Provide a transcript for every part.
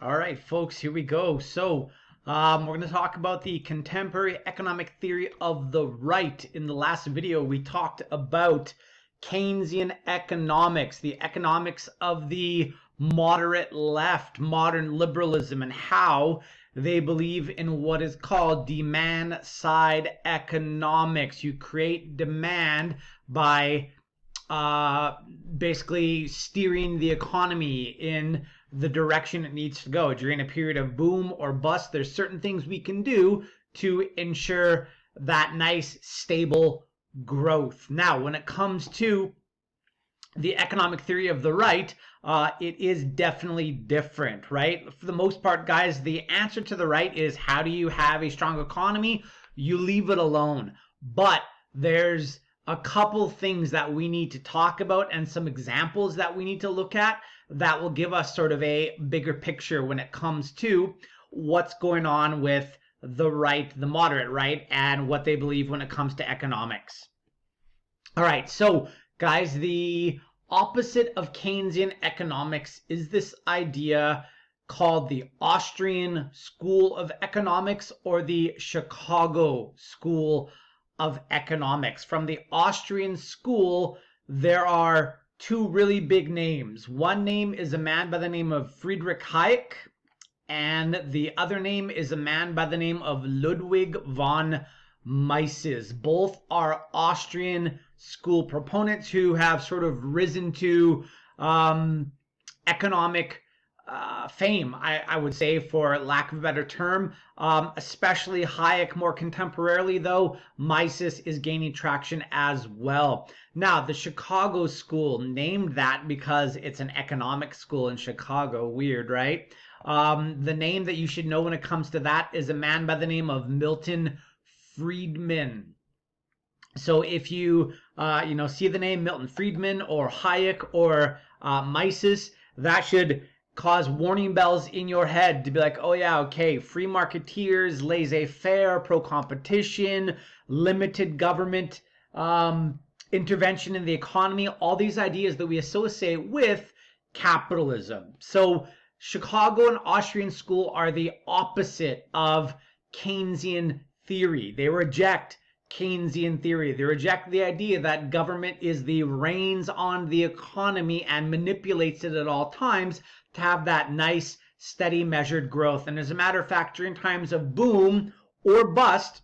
All right, folks, here we go. We're going to talk about the contemporary economic theory of the right. In the last video, we talked about Keynesian economics, the economics of the moderate left, modern liberalism, and how they believe in what is called demand side economics. You create demand by basically steering the economy in the direction it needs to go. During a period of boom or bust, there's certain things we can do to ensure that nice, stable growth. Now, when it comes to the economic theory of the right, it is definitely different, right? For the most part, guys, the answer to the right is how do you have a strong economy? You leave it alone. But there's a couple things that we need to talk about and some examples that we need to look at that will give us sort of a bigger picture when it comes to what's going on with the right, the moderate right, and what they believe when it comes to economics. All right, so guys, the opposite of Keynesian economics is this idea called the Austrian School of Economics or the Chicago School of Economics. From the Austrian school, there are two really big names. One name is a man by the name of Friedrich Hayek, and the other name is a man by the name of Ludwig von Mises. Both are Austrian school proponents who have sort of risen to economic fame, I would say, for lack of a better term. Especially Hayek more contemporarily, though Mises is gaining traction as well. Now, the Chicago School, named that because it's an economic school in Chicago. Weird, right? The name that you should know when it comes to that is a man by the name of Milton Friedman. So if you see the name Milton Friedman or Hayek or Mises, that should cause warning bells in your head to be like, oh yeah, okay, free marketeers, laissez-faire, pro-competition, limited government intervention in the economy, all these ideas that we associate with capitalism. So Chicago and Austrian school are the opposite of Keynesian theory. They reject Keynesian theory. They reject the idea that government is the reins on the economy and manipulates it at all times to have that nice, steady, measured growth. And as a matter of fact, during times of boom or bust,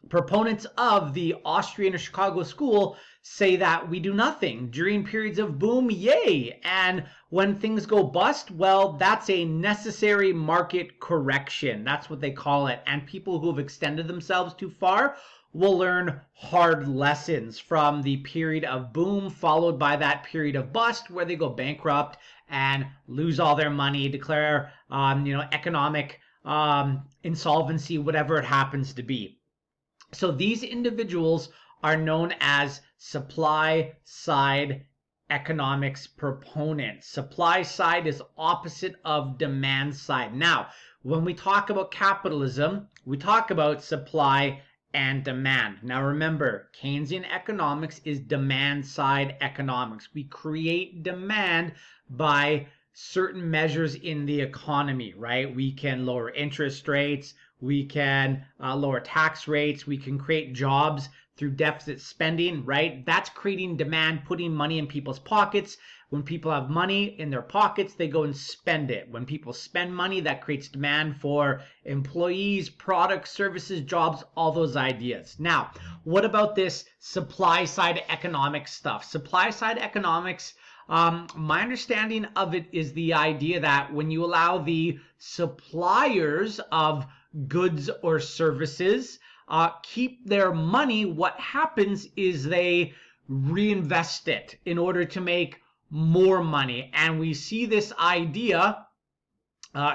proponents of the Austrian or Chicago school say that we do nothing. During periods of boom, yay. And when things go bust, well, that's a necessary market correction. That's what they call it. And people who have extended themselves too far will learn hard lessons from the period of boom followed by that period of bust where they go bankrupt and lose all their money, declare economic insolvency, whatever it happens to be. So these individuals are known as supply side economics proponents. Supply side is opposite of demand side. Now, when we talk about capitalism, we talk about supply and demand. Now remember, Keynesian economics is demand side economics. We create demand by certain measures in the economy, right? We can lower interest rates, we can lower tax rates, we can create jobs through deficit spending, right? That's creating demand, putting money in people's pockets. When people have money in their pockets, they go and spend it. When people spend money, that creates demand for employees, products, services, jobs, all those ideas. Now, what about this supply side economics stuff? Supply side economics, my understanding of it is the idea that when you allow the suppliers of goods or services keep their money, what happens is they reinvest it in order to make more money. And we see this idea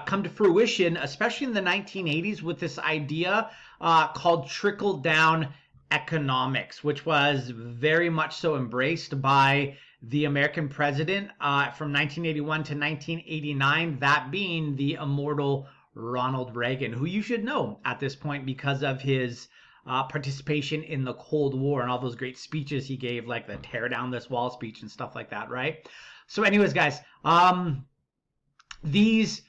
come to fruition, especially in the 1980s, with this idea called trickle-down economics, which was very much so embraced by the American president from 1981 to 1989, that being the immortal Ronald Reagan, who you should know at this point because of his participation in the Cold War and all those great speeches he gave, like the tear down this wall speech and stuff like that, right? So anyways, guys, these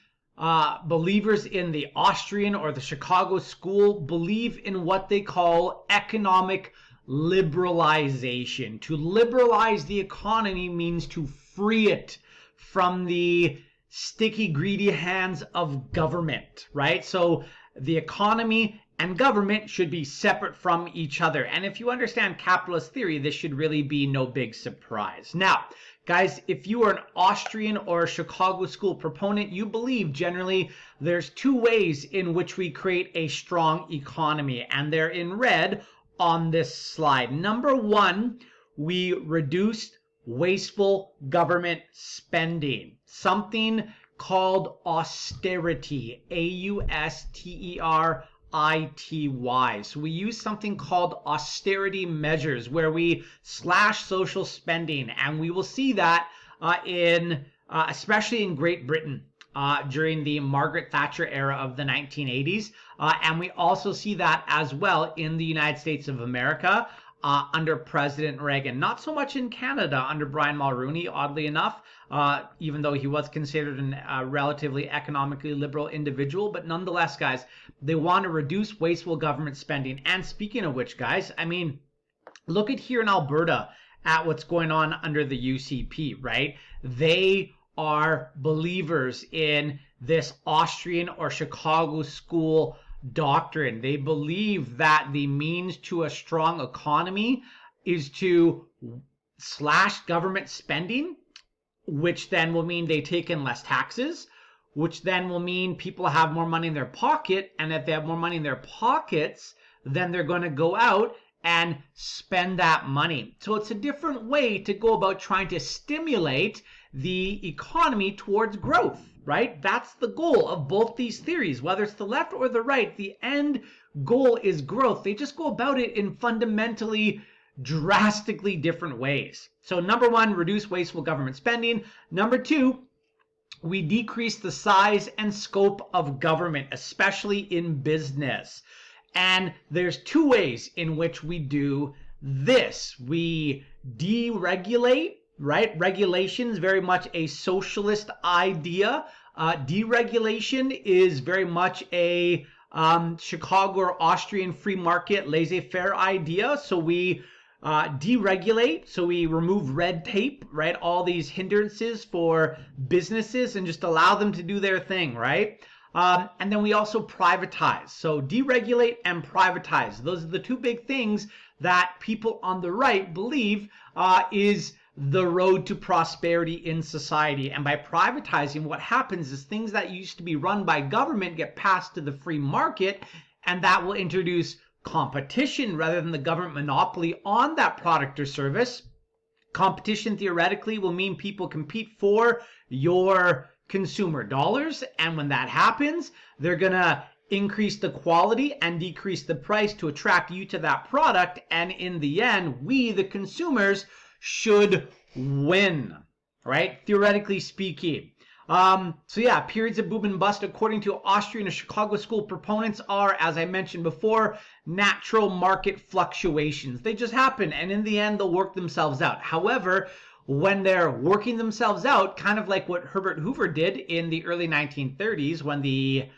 believers in the Austrian or the Chicago school believe in what they call economic liberalization. To liberalize the economy means to free it from the sticky, greedy hands of government, right? So the economy and government should be separate from each other. And if you understand capitalist theory, this should really be no big surprise. Now, guys, if you are an Austrian or a Chicago school proponent, you believe generally there's two ways in which we create a strong economy, and they're in red on this slide. Number one, we reduced wasteful government spending, something called austerity, AUSTERITY. So we use something called austerity measures where we slash social spending, and we will see that especially in Great Britain during the Margaret Thatcher era of the 1980s, and we also see that as well in the United States of America under President Reagan. Not so much in Canada under Brian Mulroney, oddly enough, even though he was considered a relatively economically liberal individual. But nonetheless, guys, they want to reduce wasteful government spending. And speaking of which, guys, I mean, look at here in Alberta at what's going on under the UCP, right? They are believers in this Austrian or Chicago school doctrine. They believe that the means to a strong economy is to slash government spending, which then will mean they take in less taxes, which then will mean people have more money in their pocket. And if they have more money in their pockets, then they're going to go out and spend that money. So it's a different way to go about trying to stimulate the economy towards growth, right? That's the goal of both these theories, whether it's the left or the right. The end goal is growth. They just go about it in fundamentally, drastically different ways. So number one, reduce wasteful government spending. Number two, we decrease the size and scope of government, especially in business. And there's two ways in which we do this. We deregulate, right? Regulation is very much a socialist idea. Deregulation is very much a Chicago or Austrian free market laissez-faire idea. So we deregulate, so we remove red tape, right? All these hindrances for businesses and just allow them to do their thing, right? And then we also privatize. So deregulate and privatize. Those are the two big things that people on the right believe is the road to prosperity in society. And by privatizing, what happens is things that used to be run by government get passed to the free market, and that will introduce competition rather than the government monopoly on that product or service. Competition theoretically will mean people compete for your consumer dollars, and when that happens, they're gonna increase the quality and decrease the price to attract you to that product, and in the end, we, the consumers, should win, right? Theoretically speaking. So yeah, periods of boom and bust according to Austrian and Chicago school proponents are, as I mentioned before, natural market fluctuations. They just happen, and in the end, they'll work themselves out. However, when they're working themselves out, kind of like what Herbert Hoover did in the early 1930s when the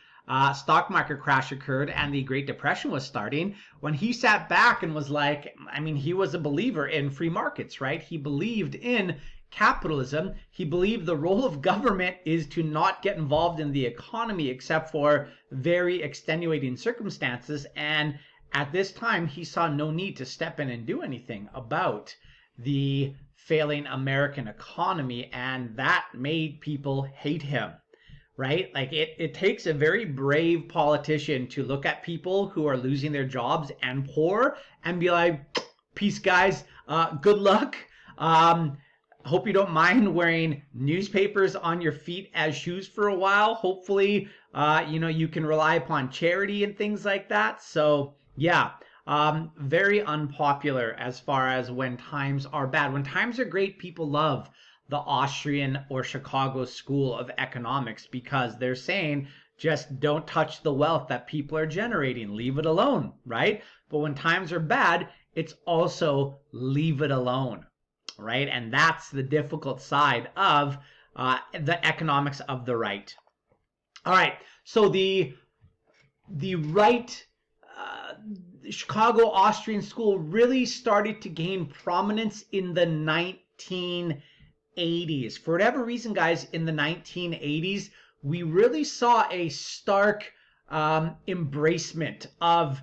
stock market crash occurred and the Great Depression was starting, when he sat back and was like, I mean, he was a believer in free markets, right? He believed in capitalism. He believed the role of government is to not get involved in the economy except for very extenuating circumstances. And at this time, he saw no need to step in and do anything about the failing American economy, and that made people hate him, right? Like it takes a very brave politician to look at people who are losing their jobs and poor and be like, peace guys, good luck. Hope you don't mind wearing newspapers on your feet as shoes for a while. Hopefully, you can rely upon charity and things like that. So yeah, very unpopular as far as when times are bad. When times are great, people love the Austrian or Chicago school of economics because they're saying just don't touch the wealth that people are generating. Leave it alone, right? But when times are bad, it's also leave it alone, right? And that's the difficult side of the economics of the right. All right. So the right Chicago Austrian school really started to gain prominence in the 1980s. For whatever reason, guys, in the 1980s, we really saw a stark embracement of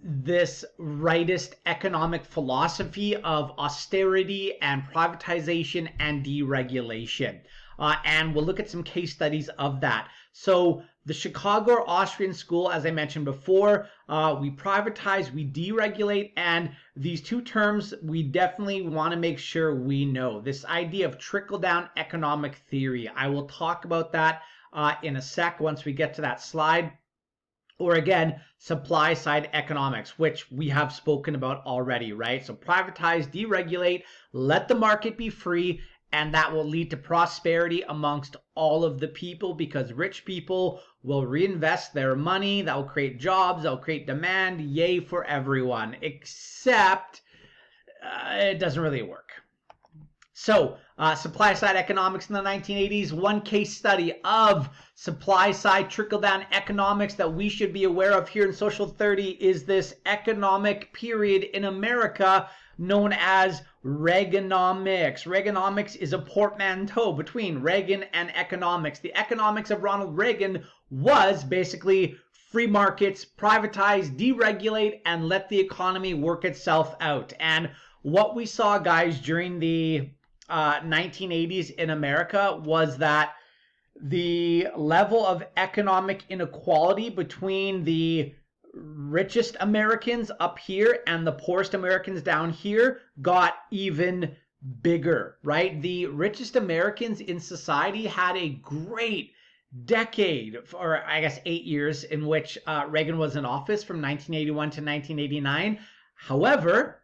this rightist economic philosophy of austerity and privatization and deregulation. And we'll look at some case studies of that. So the Chicago Austrian school, as I mentioned before, we privatize, we deregulate, and these two terms we definitely want to make sure we know. This idea of trickle-down economic theory. I will talk about that in a sec once we get to that slide. Or again, supply side economics, which we have spoken about already, right? So privatize, deregulate, let the market be free, and that will lead to prosperity amongst all of the people because rich people will reinvest their money. That will create jobs, that will create demand, yay for everyone, except it doesn't really work. So, supply side economics in the 1980s, one case study of supply side trickle down economics that we should be aware of here in Social 30 is this economic period in America known as Reaganomics. Reaganomics is a portmanteau between Reagan and economics. The economics of Ronald Reagan was basically free markets, privatize, deregulate, and let the economy work itself out. And what we saw, guys, during the 1980s in America was that the level of economic inequality between the richest Americans up here and the poorest Americans down here got even bigger, right? The richest Americans in society had a great decade, or I guess 8 years, in which Reagan was in office from 1981 to 1989. However,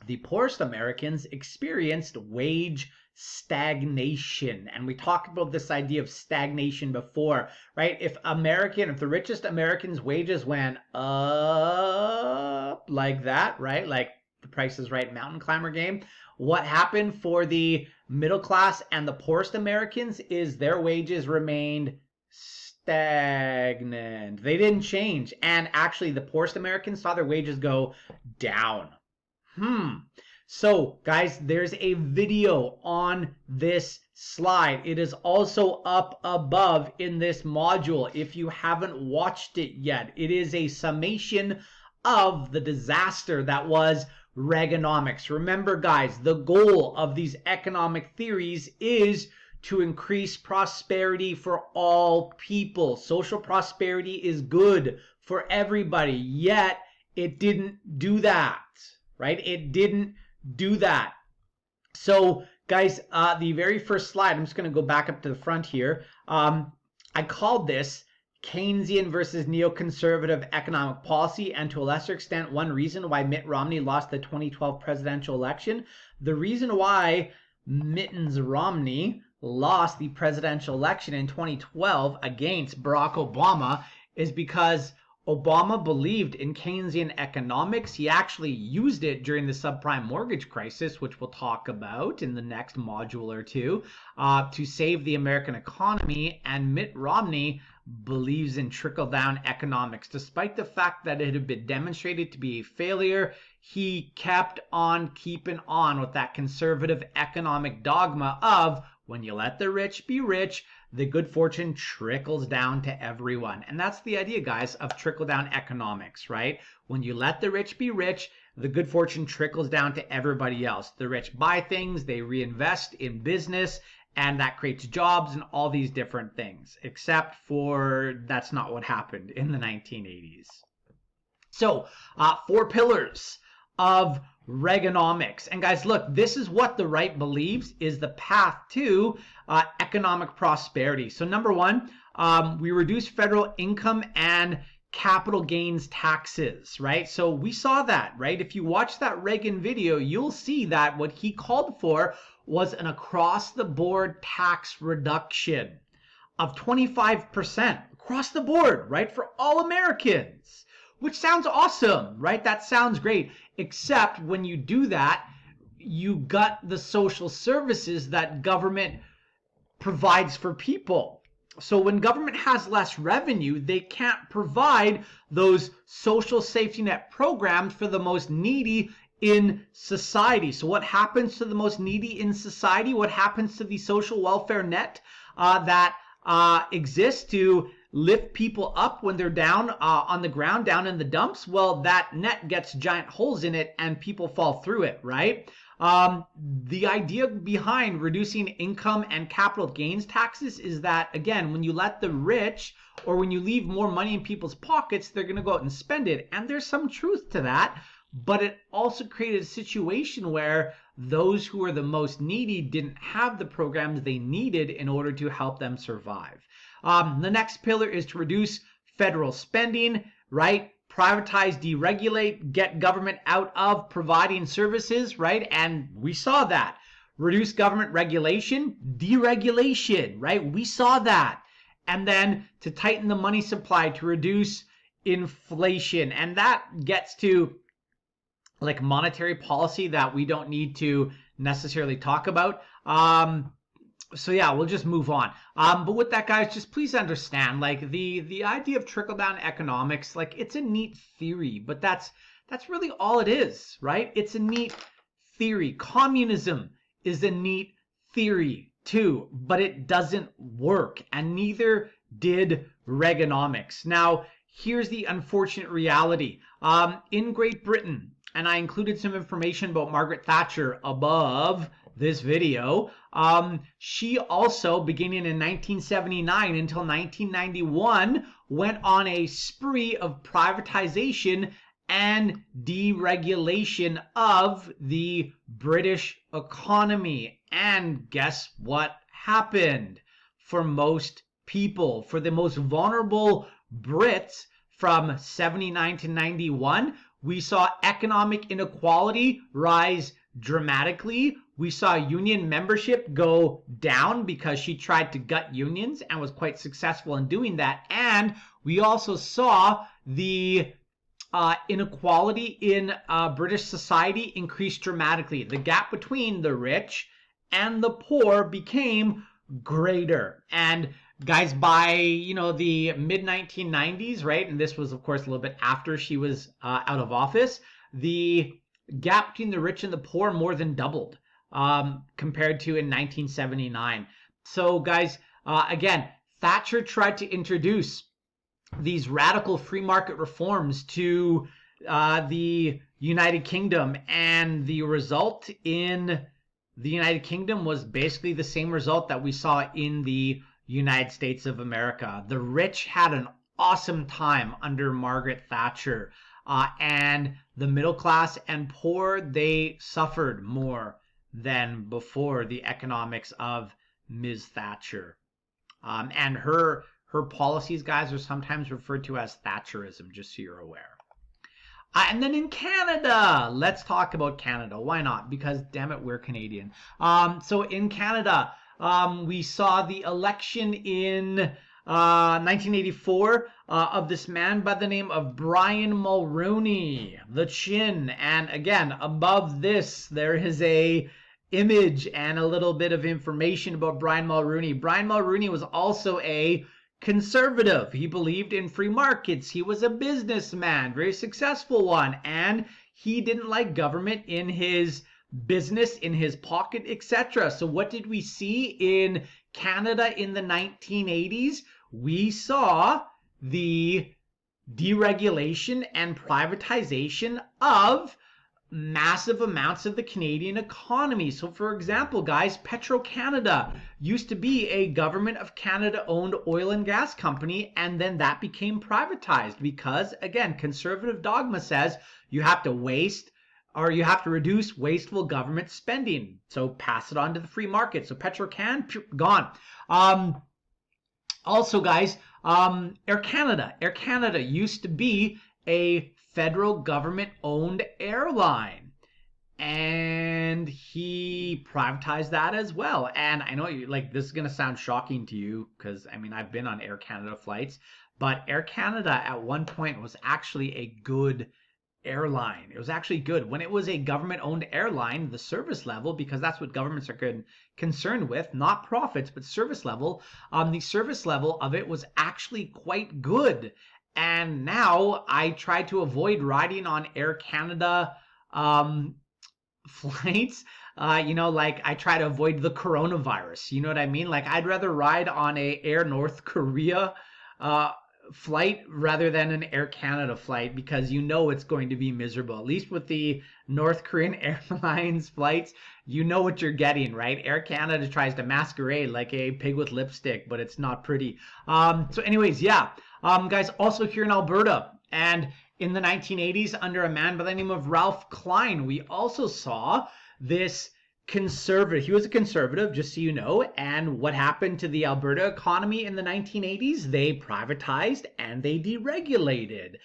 the poorest Americans experienced wage stagnation. And we talked about this idea of stagnation before, right? If the richest Americans' wages went up like that, right? Like the Price is Right mountain climber game, what happened for the middle class and the poorest Americans is their wages remained stagnant. They didn't change. And actually, the poorest Americans saw their wages go down. So, guys, there's a video on this slide. It is also up above in this module if you haven't watched it yet. It is a summation of the disaster that was Reaganomics. Remember, guys, the goal of these economic theories is to increase prosperity for all people. Social prosperity is good for everybody, yet it didn't do that. Right? It didn't do that. So, guys, the very first slide, I'm just going to go back up to the front here. I called this Keynesian versus neoconservative economic policy, and to a lesser extent, one reason why Mitt Romney lost the 2012 presidential election. The reason why Mittens Romney lost the presidential election in 2012 against Barack Obama is because Obama believed in Keynesian economics. He actually used it during the subprime mortgage crisis, which we'll talk about in the next module or two, to save the American economy. And Mitt Romney believes in trickle-down economics. Despite the fact that it had been demonstrated to be a failure, he kept on keeping on with that conservative economic dogma of when you let the rich be rich, the good fortune trickles down to everyone. And that's the idea, guys, of trickle-down economics, right? When you let the rich be rich, the good fortune trickles down to everybody else. The rich buy things, they reinvest in business, and that creates jobs and all these different things, except for that's not what happened in the 1980s. So, 4 pillars of Reaganomics. And guys, look, this is what the right believes is the path to economic prosperity. So number 1, we reduce federal income and capital gains taxes, right? So we saw that, right? If you watch that Reagan video, you'll see that what he called for was an across-the-board tax reduction of 25% across the board, right? For all Americans. Which sounds awesome, right? That sounds great. Except when you do that, you gut the social services that government provides for people. So when government has less revenue, they can't provide those social safety net programs for the most needy in society. So what happens to the most needy in society? What happens to the social welfare net that exists to lift people up when they're down on the ground, down in the dumps? Well, that net gets giant holes in it and people fall through it, right? The idea behind reducing income and capital gains taxes is that, again, when you let the rich or when you leave more money in people's pockets, they're going to go out and spend it. And there's some truth to that, but it also created a situation where those who are the most needy didn't have the programs they needed in order to help them survive. The next pillar is to reduce federal spending, right? Privatize, deregulate, get government out of providing services, right? And we saw that. Reduce government regulation, deregulation, right? We saw that. And then to tighten the money supply to reduce inflation. And that gets to like monetary policy that we don't need to necessarily talk about. So yeah, we'll just move on. But with that, guys, just please understand, like the idea of trickle down economics, like it's a neat theory, but that's really all it is, right? It's a neat theory. Communism is a neat theory too, but it doesn't work, and neither did Reaganomics. Now, here's the unfortunate reality. In Great Britain, and I included some information about Margaret Thatcher above this video. She also, beginning in 1979 until 1991, went on a spree of privatization and deregulation of the British economy. And guess what happened? For most people, for the most vulnerable Brits from 79 to 91, we saw economic inequality rise dramatically. We saw union membership go down because she tried to gut unions and was quite successful in doing that. And we also saw the inequality in British society increase dramatically. The gap between the rich and the poor became greater. And guys, by the mid 1990s, right, and this was of course a little bit after she was out of office, the gap between the rich and the poor more than doubled compared to in 1979. So guys, again, Thatcher tried to introduce these radical free market reforms to the United Kingdom, and the result in the United Kingdom was basically the same result that we saw in the United States of America. The rich had an awesome time under Margaret Thatcher, and the middle class and poor, they suffered more than before the economics of Ms. Thatcher. And her policies, guys, are sometimes referred to as Thatcherism, just so you're aware. And then in Canada, let's talk about Canada. Why not? Because damn it, we're Canadian. So in Canada, we saw the election in 1984 of this man by the name of Brian Mulroney, the chin. And again, above this, there is a image and a little bit of information about Brian Mulroney. Brian Mulroney was also a conservative. He believed in free markets. He was a businessman, very successful one, and he didn't like government in his business, in his pocket, etc. So what did we see in Canada in the 1980s? We saw the deregulation and privatization of massive amounts of the Canadian economy. So for example, guys, Petro-Canada used to be a government of Canada owned oil and gas company, and then that became privatized because, again, conservative dogma says you have to reduce wasteful government spending. So pass it on to the free market. So Petro-Can, gone. Also, guys, Air Canada used to be a federal government owned airline, and he privatized that as well. And I know this is going to sound shocking to you because I mean I've been on Air Canada flights, but Air Canada at one point was actually a good airline. It was actually good. When it was a government-owned airline, the service level, because that's what governments are concerned with, not profits, but service level, the service level of it was actually quite good. And now I try to avoid riding on Air Canada flights. Like I try to avoid the coronavirus. You know what I mean? Like I'd rather ride on a Air North Korea uh, flight rather than an Air Canada flight because you know it's going to be miserable. At least with the North Korean Airlines flights, you know what you're getting, right? Air Canada tries to masquerade like a pig with lipstick, but it's not pretty. So anyways, yeah. Guys, also here in Alberta and in the 1980s under a man by the name of Ralph Klein, we also saw this conservative. He was a conservative, just so you know. And what happened to the Alberta economy in the 1980s? They privatized and they deregulated.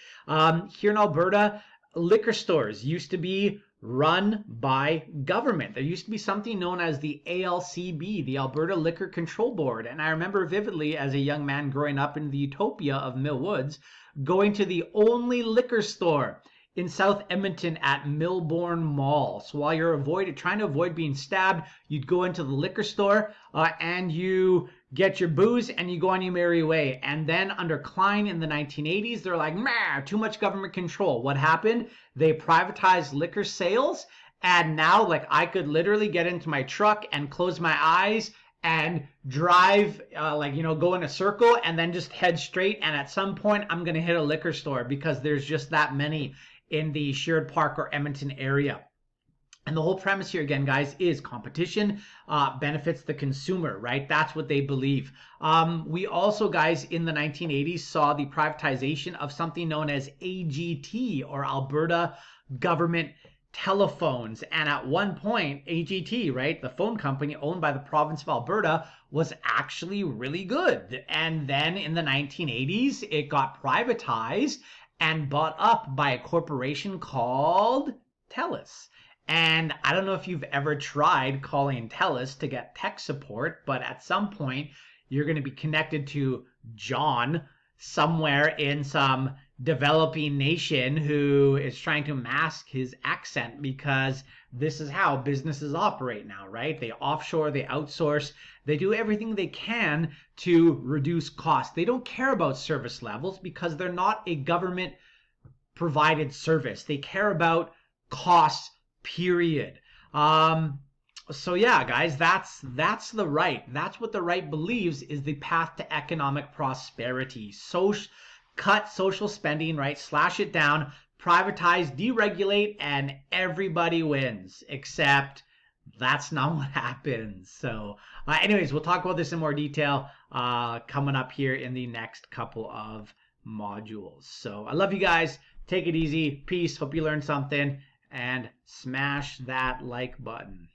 Here in Alberta, liquor stores used to be run by government. There used to be something known as the ALCB, the Alberta Liquor Control Board. And I remember vividly as a young man growing up in the utopia of Mill Woods, going to the only liquor store in South Edmonton at Millbourne Mall. So while you're trying to avoid being stabbed, you'd go into the liquor store and you get your booze and you go on your merry way. And then under Klein in the 1980s, they're like, meh, too much government control. What happened? They privatized liquor sales. And now, like, I could literally get into my truck and close my eyes and drive, go in a circle and then just head straight. And at some point, I'm going to hit a liquor store because there's just that many in the Sherwood Park or Edmonton area. And the whole premise here again, guys, is competition benefits the consumer, right? That's what they believe. We also, guys, in the 1980s saw the privatization of something known as AGT or Alberta Government Telephones. And at one point, AGT, right, the phone company owned by the province of Alberta, was actually really good. And then in the 1980s, it got privatized and bought up by a corporation called TELUS. And I don't know if you've ever tried calling TELUS to get tech support, but at some point you're going to be connected to John somewhere in some developing nation who is trying to mask his accent because this is how businesses operate now, right? They offshore, they outsource, they do everything they can to reduce costs. They don't care about service levels because they're not a government provided service. They care about costs, period. So yeah, guys, that's the right. That's what the right believes is the path to economic prosperity. Cut social spending, right? Slash it down, privatize, deregulate, and everybody wins. Except that's not what happens. So anyways, we'll talk about this in more detail coming up here in the next couple of modules. So I love you guys. Take it easy. Peace. Hope you learned something. And smash that like button.